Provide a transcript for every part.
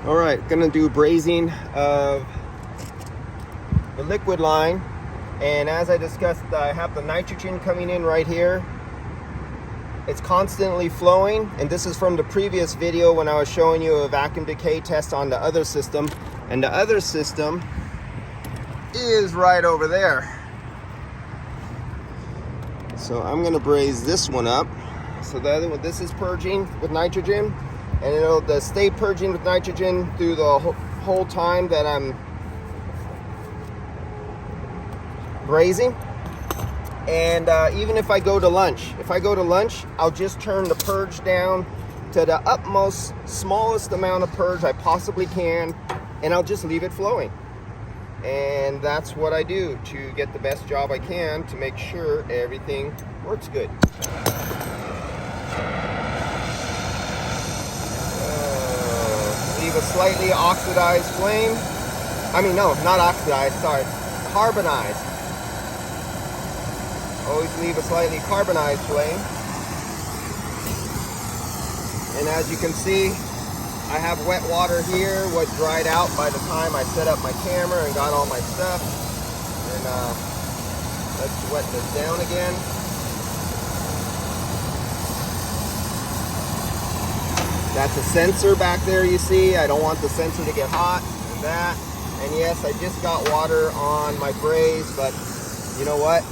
All right, gonna do braising of the liquid line. And as I discussed, I have the nitrogen coming in right here. It's constantly flowing, and this is from the previous video when I was showing you a vacuum decay test on the other system. And the other system is right over there. So I'm gonna braise this one up. So the other one, this is purging with nitrogen, and it'll stay purging with nitrogen through the whole time that I'm braising. And even if I go to lunch, I'll just turn the purge down to the utmost, smallest amount of purge I possibly can, and I'll just leave it flowing. And that's what I do to get the best job I can to make sure everything works good. Leave a slightly oxidized flame. I mean, no, not oxidized, sorry, carbonized. Always leave a slightly carbonized flame. And as you can see, I have wet water here, what dried out by the time I set up my camera and got all my stuff. And let's wet this down again. That's a sensor back there, you see. I don't want the sensor to get hot, and that. And yes, I just got water on my braise, but you know what?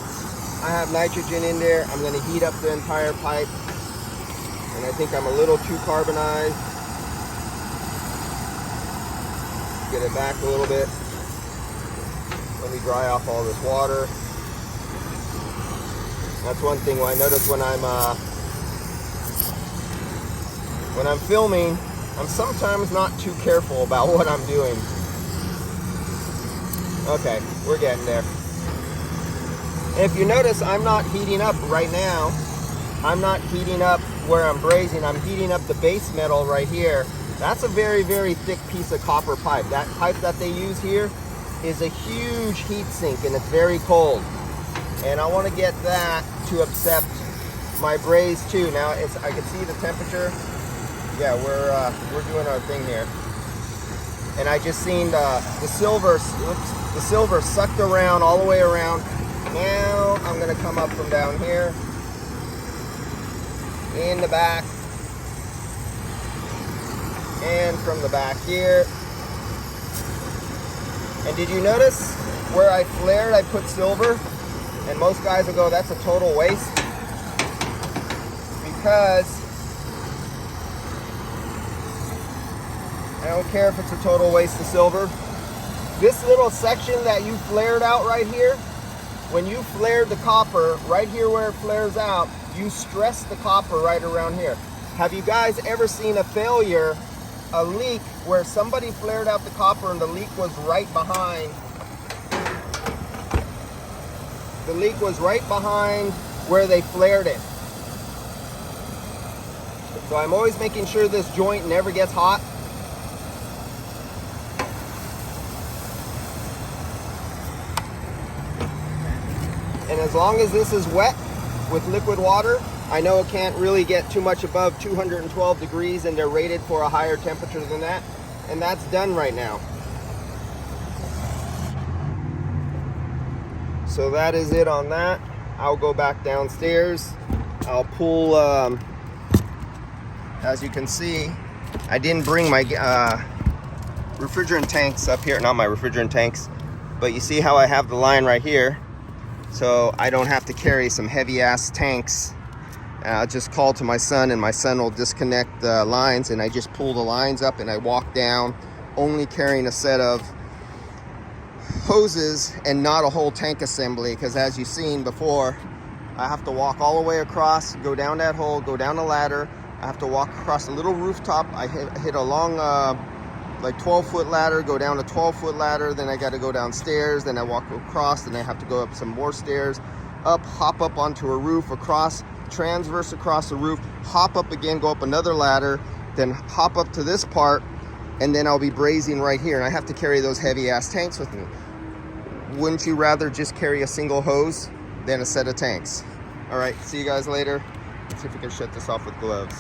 I have nitrogen in there. I'm going to heat up the entire pipe, and I think I'm a little too carbonized. Get it back a little bit. Let me dry off all this water. That's one thing I notice when I'm filming. I'm sometimes not too careful about what I'm doing. Okay, we're getting there. If you notice, I'm not heating up right now. I'm not heating up where I'm braising. I'm heating up the base metal right here. That's a very, very thick piece of copper pipe. That pipe that they use here is a huge heat sink, and it's very cold. And I want to get that to accept my braise too. Now I can see the temperature. Yeah, we're doing our thing here. And I just seen the silver sucked around all the way around. Now I'm gonna come up from down here, in the back, and from the back here. And did you notice where I flared, I put silver? And most guys will go, that's a total waste. Because I don't care if it's a total waste of silver. This little section that you flared out right here, when you flared the copper, right here where it flares out, you stress the copper right around here. Have you guys ever seen a failure, a leak, where somebody flared out the copper and the leak was right behind? The leak was right behind where they flared it. So I'm always making sure this joint never gets hot. And as long as this is wet with liquid water, I know it can't really get too much above 212 degrees, and they're rated for a higher temperature than that. And that's done right now. So that is it on that. I'll go back downstairs. I'll pull, as you can see, I didn't bring my refrigerant tanks up here. Not my refrigerant tanks, but you see how I have the line right here. So I don't have to carry some heavy ass tanks. I'll just call to my son, and my son will disconnect the lines, and I just pull the lines up and I walk down, only carrying a set of hoses and not a whole tank assembly, because as you've seen before, I have to walk all the way across, go down that hole, go down the ladder. I have to walk across a little rooftop. I hit a long like 12-foot ladder, go down a 12-foot ladder, then I got to go downstairs, then I walk across, then I have to go up some more stairs, up, hop up onto a roof, across, transverse across the roof, hop up again, go up another ladder, then hop up to this part, and then I'll be braising right here. And I have to carry those heavy ass tanks with me. Wouldn't you rather just carry a single hose than a set of tanks? All right, see you guys later. Let's see if we can shut this off with gloves.